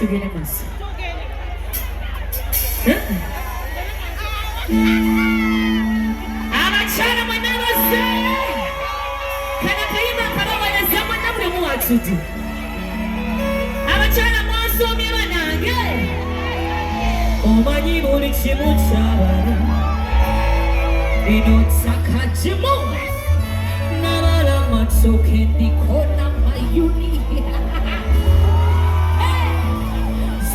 tugende maaso. Abakyala mwenna bazze kana kayimba akabaweereza mwenna buli muwatudu. Abakyala mwasoomye banange omanyi buli kimu kyabala lino ttaka gimu nabala matooke ndikona mayuni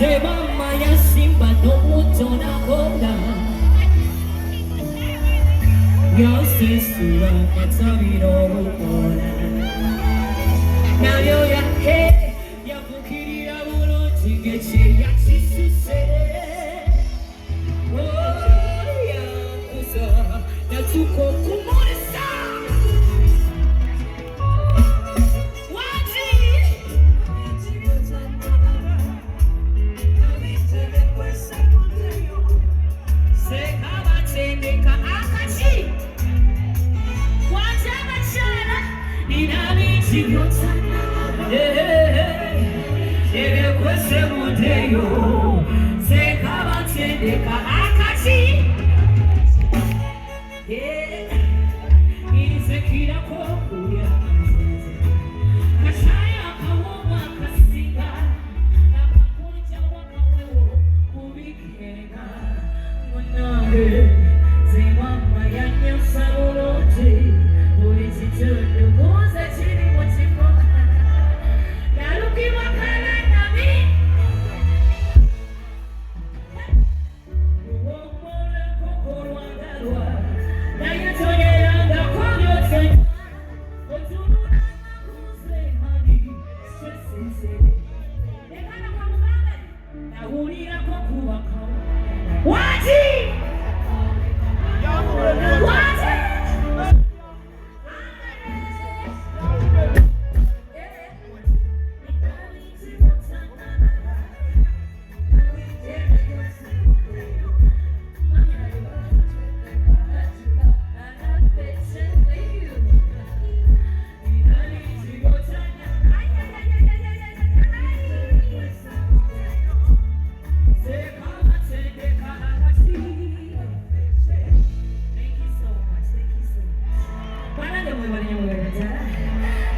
ze mama yasimba n'omuto nakola yasesula matabira obukola nabyo yahe yavukirira bulungi ng'ekyeya kisuse yakuza natuka okumulisa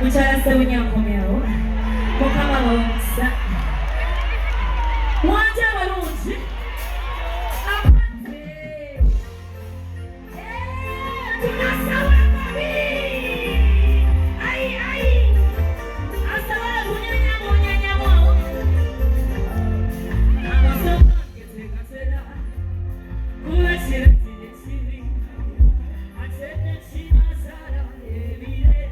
Muchas gracias, comeo. Pokama wonsa. Wanja walunji. Apante. Tunasawa mami. Ai ai. Asawa bunyanya mo. Abasoka keteka tera. Kula chira chiri. Atene chima sara ebire.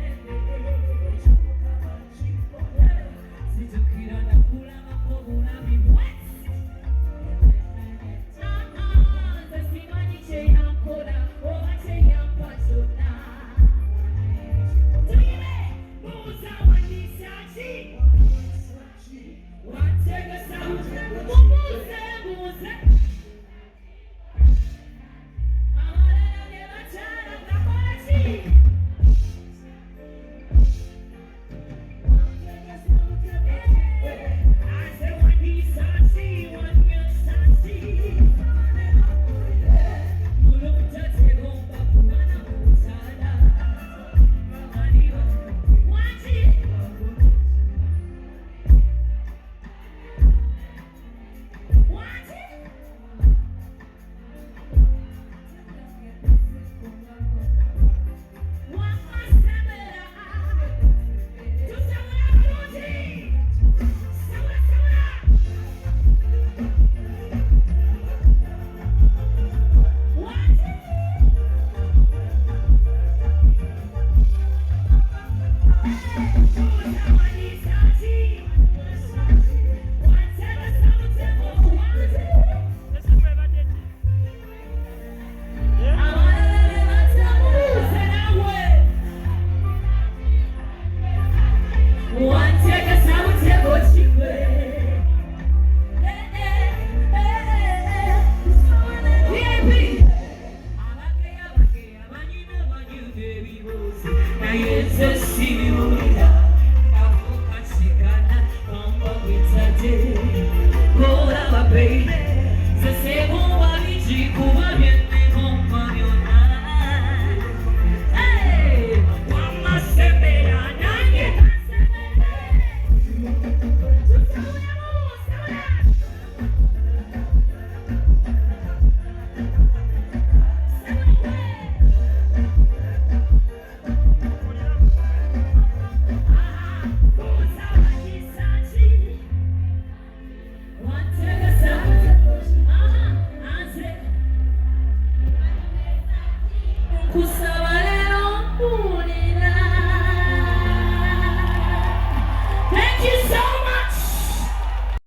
kusa